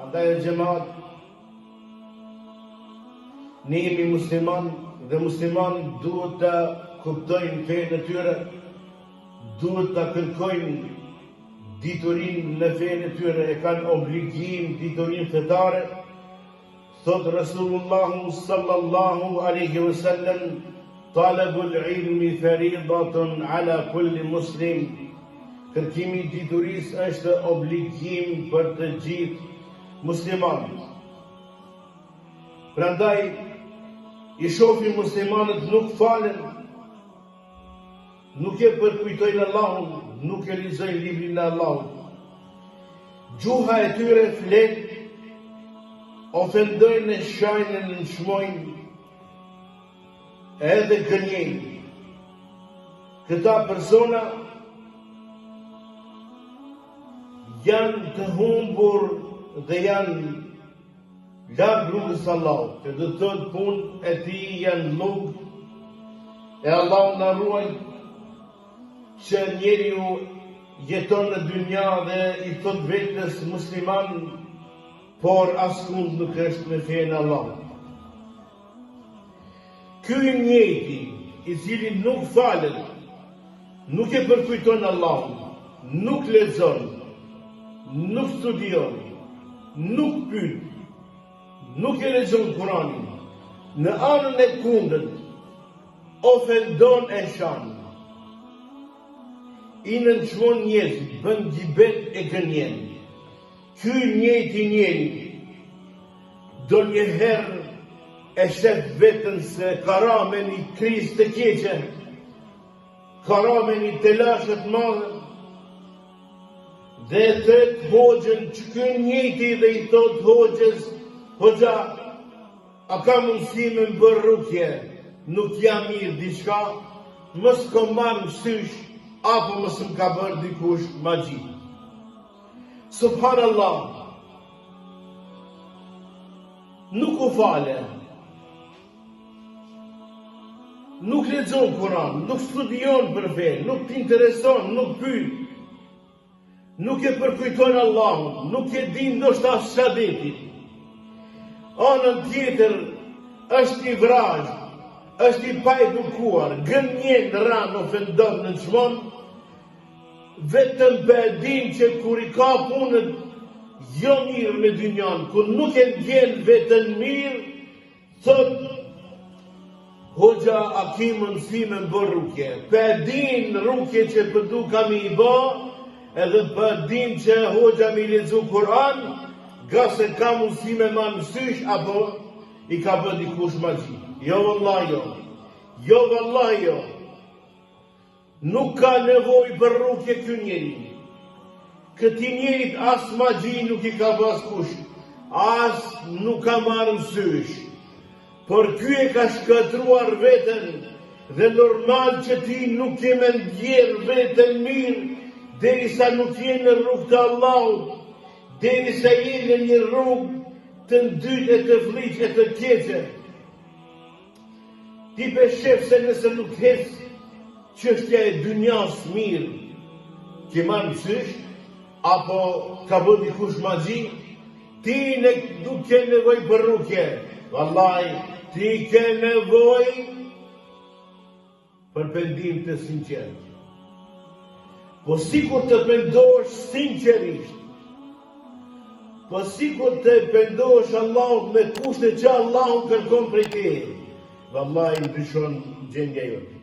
Andaj e gjemat, ne jemi musliman dhe musliman duhet të kuptojnë fejnë e tyre, duhet të kërkojnë diturin në fejnë e tyre, e kanë obligim diturin fetare. Thot Rasulullahu sallallahu alaihi wasallam, talabul ilmi faridatun ala kulli muslim. Kërkimi i dituris është obligim për të gjithë muslimanët. Prandaj i shohim muslimanët nuk falen, nuk e përkujtojnë Allahun, nuk e lexojnë librin e Allahut. Gjuha e tyre flet, ofendojnë, shajnë, nënçmojnë, edhe gënjejnë. Këta persona janë të humbur dhe janë larg rrugës së Allahut, që do të thotë punë e tij janë lugë, e Allahu na ruaj që njeriu jeton në dynja dhe i thot vetes musliman, por askund nuk është me fenë Allahut. Ky njeri i cili nuk falet, nuk e përkujton Allahun, nuk lexon, nuk studion, nuk pyet, nuk e lexon Kur'anin, në anën e kundërt ofendon e shan, i nënçmon njerëzit, bën gjibet e gënjen. Ky njeri do njëherë e shef vetën se karamen i krizë të keqe, karamen i telashet madhe, dhe thët hoxhën që ky njëti dhe i thot hoxhës, hoxha, a ka mundësi me më bërë rukje, nuk jam mirë diçka, mos ko marrë mësysh, apo mos më ka bërë dikush magji. Subhanallah, nuk u fale, nuk lexon Kur'an, nuk studion për fe, nuk t'intereson, nuk pyet, nuk e përkujton Allahun, nuk e din ndoshta shahadetin. Anën tjetër është i vrajë, është i pa edukuar, gënjen, ran, ofendon, nënçmon, vetëm për e din që kur i ka punët jo mirë me dynjan, kur nuk e ndjen vetën mirë, thot, hoxha, a ki mundësi me më bërë rukje. Për e din rukje që përdu kam i ba, edhe për e din që hoxha mi lexu Kur'an, ga se ka mundësi me ma mësysh, apo i ka bërë dikush magji. Jo vëllai jo, jo vëllai jo. Nuk ka nevoj për rukje ky njeri. Këti njerit as magji nuk i ka bas kush, as nuk ka marrë mësysh. Por ky e ka shkatruar veten, dhe normal që ti nuk ke me ndjerë veten mirë, derisa nuk je në rrugë të Allahut, derisa je në një rrugë të ndytë e të fliqë e të keqe. Ti pe shef se nëse nuk hes çështja e dynjas mirë, ki marrë mësysh, apo ka bërë dikush magji, ti nuk ke nevoj për rukje. Vallai, ti ke nevoj për pendim të sinqert. Po sikur të pendohesh sinqerisht, po sikur të pendohesh Allahut me kushte që Allahu kërkon prej teje, vallai ndryshon gjendja jote.